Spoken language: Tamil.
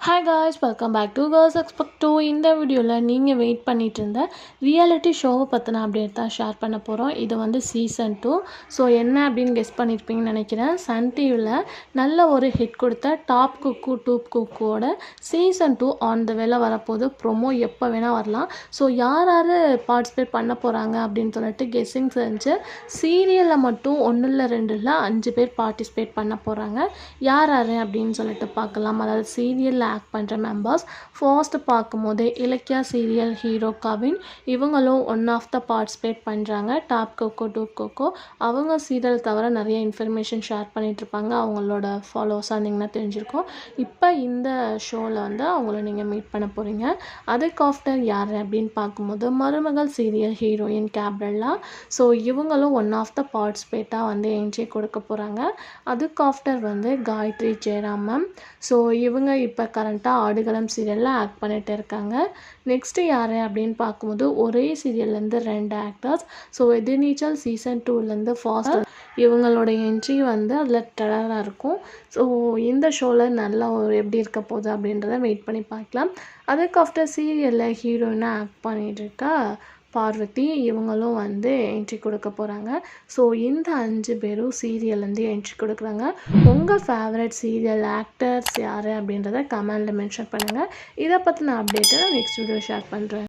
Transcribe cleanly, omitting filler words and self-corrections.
Hi guys, welcome back to girls expect 2. இந்த வீடியோவில் நீங்கள் வெயிட் பண்ணிட்டு இருந்த ரியாலிட்டி ஷோவை பற்றின அப்டேட் தான் ஷேர் பண்ண போகிறோம். இது வந்து சீசன் 2. ஸோ என்ன அப்படின்னு கெஸ் பண்ணியிருப்பீங்கன்னு நினைக்கிறேன். சன் டிவியில் நல்ல ஒரு ஹிட் கொடுத்த டாப் குக்கு டூப் குக்கோட சீசன் 2 ஆன் த வேல வரப்போது. ப்ரொமோ எப்போ வேணால் வரலாம். ஸோ யார் யார் பார்ட்டிசிபேட் பண்ண போகிறாங்க அப்படின்னு சொல்லிட்டு கெஸ்ஸிங் செஞ்சு சீரியலில் மட்டும் 1 இல்லை 2 இல்லை 5 பேர் பார்ட்டிசிபேட் பண்ண போகிறாங்க. யார் யார் அப்படின்னு சொல்லிட்டு பார்க்கலாம். அதாவது சீரியலில் ஆக்ட் பண்ணுற மெம்பர்ஸ் ஃபர்ஸ்ட் பார்க்கும்போதே இலக்கியா சீரியல் ஹீரோ கவின், இவங்களும் ஒன் ஆஃப் த பார்ட்டிசிபேட் பண்ணுறாங்க. டாப் கொக்கோ டூப் கொக்கோ அவங்க சீரியல் தவிர நிறைய இன்ஃபர்மேஷன் ஷேர் பண்ணிகிட்ருப்பாங்க. அவங்களோட ஃபாலோவர்ஸாக இருந்தீங்கன்னா தெரிஞ்சிருக்கும். இப்போ இந்த ஷோவில் வந்து அவங்கள நீங்கள் மீட் பண்ண போகிறீங்க. அதுக்கு ஆஃப்டர் யார் அப்படின்னு பார்க்கும்போது மருமகள் சீரியல் ஹீரோயின் கேப்ரல்லா. ஸோ இவங்களும் ஒன் ஆஃப் த பார்ட்டிசிபேட்டாக வந்து என்ட்ரி கொடுக்க போகிறாங்க. அதுக்கு ஆஃப்டர் வந்து காயத்ரி ஜெயராம் மேம். ஸோ இவங்க இப்போ கரண்ட்டாக ஆடுகளம் சீரியலில் ஆக்ட் பண்ணிகிட்டு இருக்காங்க. நெக்ஸ்ட்டு யார் அப்படின்னு பார்க்கும்போது ஒரே சீரியல்லேருந்து 2 ஆக்டர்ஸ். ஸோ எதிர்நீச்சல் சீசன் 2லேருந்து ஃபாஸ்ட் இவங்களோட என்ட்ரி வந்து அதில் டெரராக இருக்கும். ஸோ இந்த ஷோவில் நல்லா ஒரு எப்படி இருக்க போகுது அப்படின்றத வெயிட் பண்ணி பார்க்கலாம். அதுக்கு ஆஃப்டர் சீரியலில் ஹீரோயினாக ஆக்ட் பண்ணிகிட்டு இருக்கா பார்வதி, இவங்களும் வந்து என்ட்ரி கொடுக்க போகிறாங்க. ஸோ இந்த 5 பேரும் சீரியல்லேருந்து என்ட்ரி கொடுக்குறாங்க. உங்கள் ஃபேவரட் சீரியல் ஆக்டர்ஸ் யார் அப்படின்றத கமெண்டில் மென்ஷன் பண்ணுங்கள். இதை பற்றின அப்டேட்டை நான் நெக்ஸ்ட் வீடியோ ஷேர் பண்ணுறேன்.